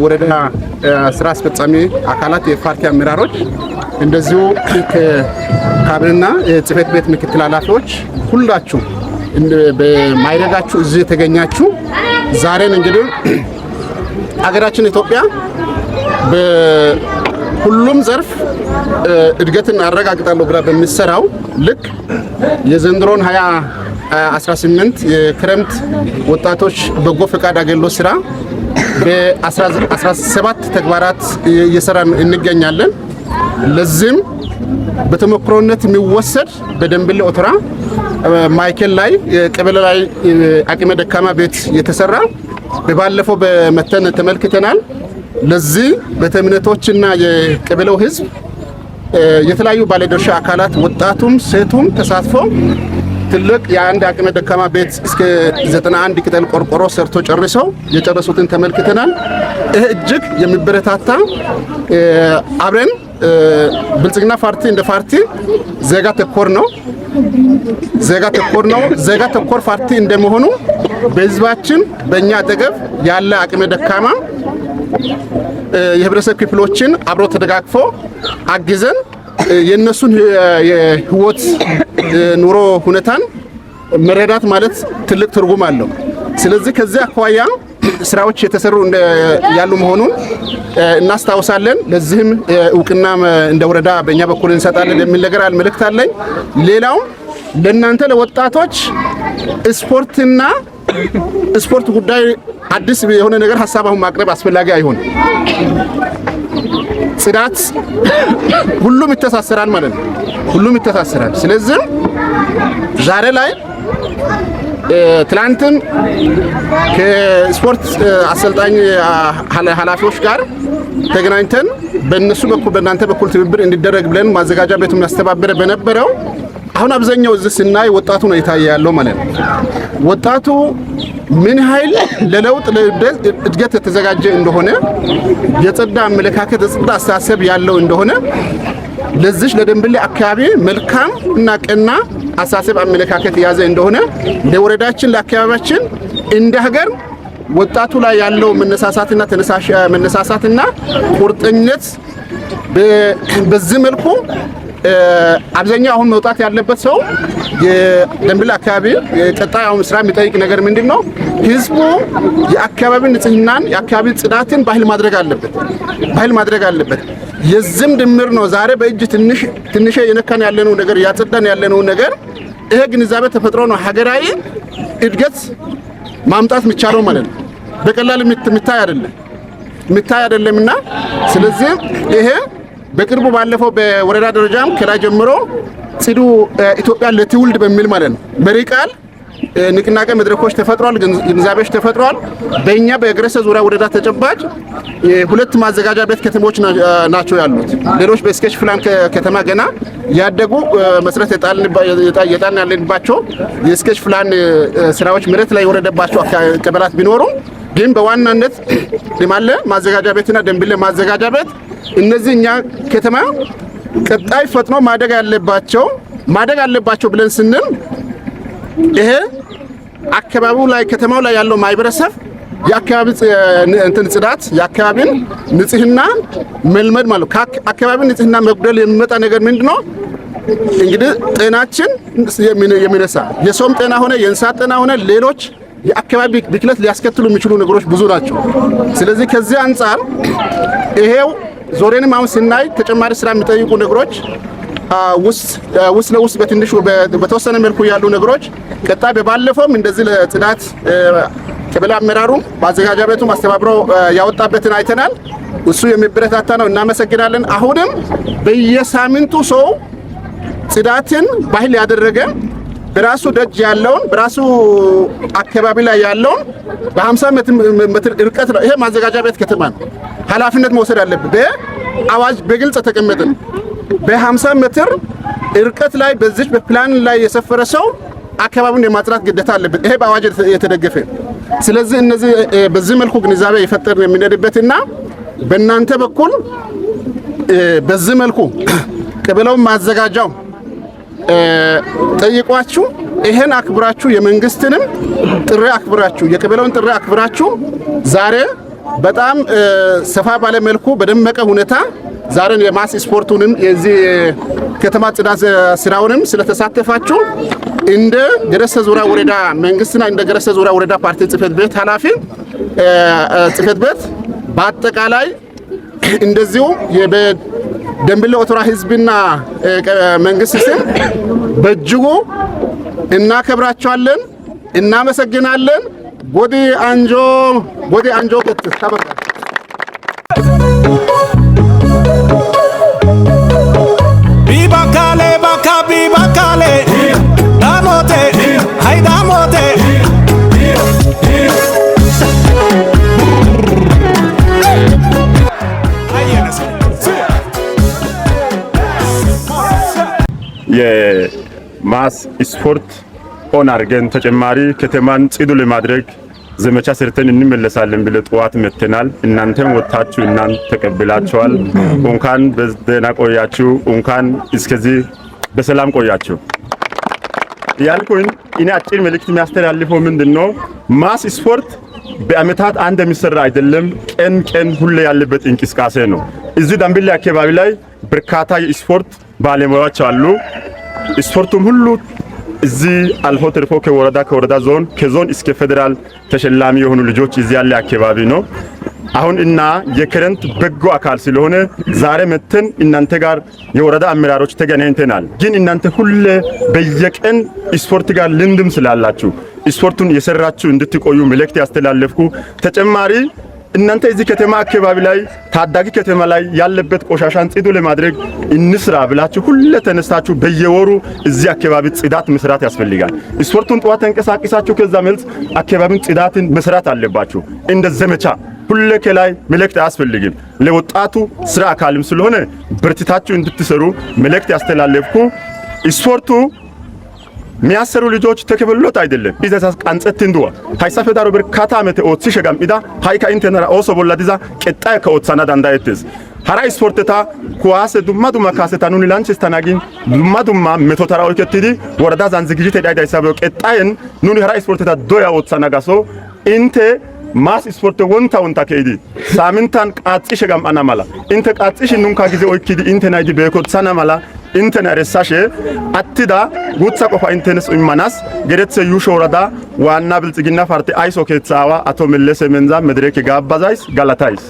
ወረዳ ስራ አስፈጻሚ አካላት የፓርቲ አመራሮች እንደዚሁ ከካቢኔና ጽህፈት ቤት ምክትል ኃላፊዎች ሁላችሁ በማይረጋችሁ እዚህ የተገኛችሁ ዛሬን እንግዲህ ሀገራችን ኢትዮጵያ በሁሉም ዘርፍ እድገትን አረጋግጣለሁ ብላ በሚሰራው ልክ የዘንድሮን 2018 የክረምት ወጣቶች በጎ ፈቃድ አገልግሎት ስራ በ17 ተግባራት እየሰራን እንገኛለን። ለዚህም በተሞክሮነት የሚወሰድ በደንብል ኦተራ ማይከል ላይ ቀበሌ ላይ አቅመ ደካማ ቤት የተሰራ በባለፈው በመተን ተመልክተናል። ለዚህ በተምነቶችና የቀበሌው ህዝብ የተለያዩ ባለድርሻ አካላት ወጣቱም ሴቱም ተሳትፎ ትልቅ የአንድ አቅመ ደካማ ቤት እስከ 91 ቅጠል ቆርቆሮ ሰርቶ ጨርሰው የጨረሱትን ተመልክተናል። ይህ እጅግ የሚበረታታ አብረን ብልጽግና ፓርቲ እንደ ፓርቲ ዜጋ ተኮር ነው። ዜጋ ተኮር ፓርቲ እንደመሆኑ በህዝባችን በእኛ አጠገብ ያለ አቅመ ደካማ የህብረተሰብ ክፍሎችን አብሮ ተደጋግፎ አግዘን የነሱን የህይወት ኑሮ ሁኔታን መረዳት ማለት ትልቅ ትርጉም አለው። ስለዚህ ከዚህ አኳያ ስራዎች የተሰሩ ያሉ መሆኑን እናስታውሳለን። ለዚህም እውቅና እንደ ወረዳ በእኛ በኩል እንሰጣለን የሚል ነገር መልእክት አለኝ። ሌላው ለእናንተ ለወጣቶች ስፖርትና ስፖርት ጉዳይ አዲስ የሆነ ነገር ሐሳብ አሁን ማቅረብ አስፈላጊ አይሆንም። ጽዳት ሁሉም ይተሳሰራል ማለት ነው። ሁሉም ይተሳሰራል። ስለዚህ ዛሬ ላይ ትላንትም ከስፖርት አሰልጣኝ ኃላፊዎች ጋር ተገናኝተን በእነሱ በኩል በእናንተ በኩል ትብብር እንዲደረግ ብለን ማዘጋጃ ቤቱን ያስተባበረ በነበረው አሁን አብዛኛው እዚህ ስናይ ወጣቱ ነው የታየ ያለው ማለት ነው። ወጣቱ ምን ኃይል ለለውጥ ለእድገት የተዘጋጀ እንደሆነ የጸዳ አመለካከት የጸዳ አስተሳሰብ ያለው እንደሆነ ለዚህ ለደንብሌ አካባቢ መልካም እና ቀና አስተሳሰብ አመለካከት ያዘ እንደሆነ ለወረዳችን ለአካባቢያችን እንደ ሀገር ወጣቱ ላይ ያለው መነሳሳትና ቁርጠኝነት በዚህ መልኩ አብዛኛው አሁን መውጣት ያለበት ሰው የደንብል አካባቢ ቀጣይ አሁን ስራ የሚጠይቅ ነገር ምንድነው? ህዝቡ የአካባቢ ንጽህናን የአካባቢ ጽዳትን ባህል ማድረግ አለበት። የዝም ድምር ነው። ዛሬ በእጅ ትንሽ የነካን ያለነው ነገር ያጸዳን ያለነው ነገር ይሄ ግንዛቤ ተፈጥሮ ነው ሀገራዊ እድገት ማምጣት የሚቻለው ማለት ነው። በቀላል የሚታይ አይደለምና ስለዚህ ይሄ በቅርቡ ባለፈው በወረዳ ደረጃም ከላይ ጀምሮ ጽዱ ኢትዮጵያ ለትውልድ በሚል ማለት ነው መሪ ቃል ንቅናቄ መድረኮች ተፈጥሯል፣ ግንዛቤዎች ተፈጥሯል። በእኛ በእግረሰ ዙሪያ ወረዳ ተጨባጭ ሁለት ማዘጋጃ ቤት ከተሞች ናቸው ያሉት። ሌሎች በስኬች ፕላን ከተማ ገና ያደጉ መሰረት የጣልን ያለንባቸው የስኬች ፕላን ስራዎች መሬት ላይ የወረደባቸው ቀበላት ቢኖሩ ግን በዋናነት ለማለ ማዘጋጃ ቤትና ደንቢል ማዘጋጃ ቤት እነዚህ እኛ ከተማ ቀጣይ ፈጥኖ ማደግ አለባቸው ብለን ስንል ይሄ አካባቢው ላይ ከተማው ላይ ያለው ማህበረሰብ የአካባቢ ጽዳት የአካባቢን ንጽህና መልመድ ማለት ከአካባቢ ንጽህና መጉደል የሚመጣ ነገር ምንድነው? እንግዲህ ጤናችን የሚነሳ የሰውም ጤና ሆነ የእንስሳት ጤና ሆነ ሌሎች የአካባቢ ብክለት ሊያስከትሉ የሚችሉ ነገሮች ብዙ ናቸው። ስለዚህ ከዚህ አንፃር ይሄው ዞሬንም አሁን ስናይ ተጨማሪ ስራ የሚጠይቁ ነገሮች ውስጥ ለውስጥ በትንሹ በተወሰነ መልኩ ያሉ ነገሮች ቀጣይ በባለፈውም እንደዚህ ለጽዳት ቀበሌ አመራሩ ማዘጋጃ ቤቱ ማስተባብሮ ያወጣበትን አይተናል። እሱ የሚበረታታ ነው፣ እናመሰግናለን። አሁንም በየሳምንቱ ሰው ጽዳትን ባህል ያደረገ በራሱ ደጅ ያለውን በራሱ አካባቢ ላይ ያለውን በ50 ሜትር ርቀት ነው። ይሄ ማዘጋጃ ቤት ከተማ ነው፣ ኃላፊነት መውሰድ አለበት። በአዋጅ በግልጽ ተቀመጠ። በ50 ሜትር ርቀት ላይ በዚህ በፕላን ላይ የሰፈረ ሰው አካባቢውን የማጽዳት ግዴታ አለበት። ይሄ በአዋጅ የተደገፈ። ስለዚህ እነዚህ በዚህ መልኩ ግንዛቤ የፈጠርን የምንሄድበትና በእናንተ በኩል በዚህ መልኩ ቀበሌውን ማዘጋጃው ጠይቋችሁ ይሄን አክብራችሁ የመንግስትንም ጥሪ አክብራችሁ የቀበሌውን ጥሪ አክብራችሁ ዛሬ በጣም ሰፋ ባለ መልኩ በደመቀ ሁኔታ ዛሬን የማስ ስፖርቱንም የዚህ ከተማ ጽዳት ስራውንም ስለተሳተፋችሁ እንደ ገረሰ ዙሪያ ወረዳ መንግስትና እንደ ገረሰ ዙሪያ ወረዳ ፓርቲ ጽፈት ቤት ኃላፊ ጽፈት ቤት በአጠቃላይ እንደዚሁ የደንቢል ኦቶራ ህዝብና መንግስት ስም በእጅጉ እናከብራቸዋለን፣ እናመሰግናለን። ጎዲ አንጆ ተበቃ ቢባካሌ ዳሞቴ ሃይ ዳሞቴ የማስ ስፖርት ኦን አድርገን ተጨማሪ ከተማን ጽዱ ለማድረግ ዘመቻ ሰርተን እንመለሳለን ብለ ጠዋት መተናል። እናንተም ወጣችሁ እናንተ ተቀብላችኋል። እንኳን በደህና ቆያችሁ፣ እንኳን እስከዚህ በሰላም ቆያችሁ ያልኩኝ እኔ አጭር መልእክት የሚያስተላልፈው ምንድነው? ማስ ስፖርት በአመታት አንድ የሚሰራ አይደለም። ቀን ሁሌ ያለበት እንቅስቃሴ ነው። እዚህ ደንቢል አካባቢ ላይ በርካታ የስፖርት ባለሙያዎች አሉ። ስፖርቱም ሁሉ እዚህ አልፎ ተርፎ ከወረዳ ዞን ከዞን እስከ ፌደራል ተሸላሚ የሆኑ ልጆች እዚህ ያለ አካባቢ ነው። አሁን እና የከረንት በጎ አካል ስለሆነ ዛሬ መተን እናንተ ጋር የወረዳ አመራሮች ተገናኝተናል። ግን እናንተ ሁሌ በየቀን ስፖርት ጋር ልምድም ስላላችሁ ስፖርቱን የሰራችሁ እንድትቆዩ መልእክት ያስተላለፍኩ። ተጨማሪ እናንተ እዚህ ከተማ አካባቢ ላይ ታዳጊ ከተማ ላይ ያለበት ቆሻሻን ጽዱ ለማድረግ እንስራ ብላችሁ ሁሌ ተነስታችሁ በየወሩ እዚህ አካባቢ ጽዳት መስራት ያስፈልጋል። ስፖርቱን ጠዋት ተንቀሳቅሳችሁ ከዛ መልስ አካባቢን ጽዳትን መስራት አለባችሁ። እንደ ዘመቻ ሁሌ ከላይ መልእክት አያስፈልግም። ለወጣቱ ስራ አካልም ስለሆነ በርትታችሁ እንድትሰሩ መልእክት ያስተላለፍኩ። ስፖርቱ ሚያሰሩ ልጆች ተከበሎት አይደለም ኢዘሳስ ቃንጸት እንዱዋ ሃይሳ ፌዳሮ በርካታ አመት ኦትሲ ሸጋምኢዳ ሃይካ ኢንተነራ ኦሶ ቦላዲዛ ቀጣይ ከኦትሳና ዳንዳይትስ ሃራ ስፖርተታ ኩዋሰ ዱማ ካሰታ ኑኒ ላንችስ ተናጊን ዱማ ሜቶተራ ኦይከቲዲ ወረዳ ዛን ዝግጅት ዳይዳይሳ በቀጣይን ኑኒ ሃራ ስፖርተታ ዶያ ኦትሳና ጋሶ ኢንተ ማስ ስፖርት ወንታ ከይዲ ሳምንታን ቃጽ ሸጋምአና ማላ ኢንተ ቃጽሽ ኑንካ ጊዜ ኦይኪዲ ኢንተ ናይዲ በኮትሳና ማላ ኢንተና ረሳሽ አትዳ ጉትሳ ቆፋ ኢንተነስ ኢማናስ ገደትሰ ዩሾ ወረዳ ዋና ብልጽግና ፓርቲ አይሶ ከተሳዋ አቶ መለሰ መንዛ መድረክ ጋባዛይስ ጋላታይስ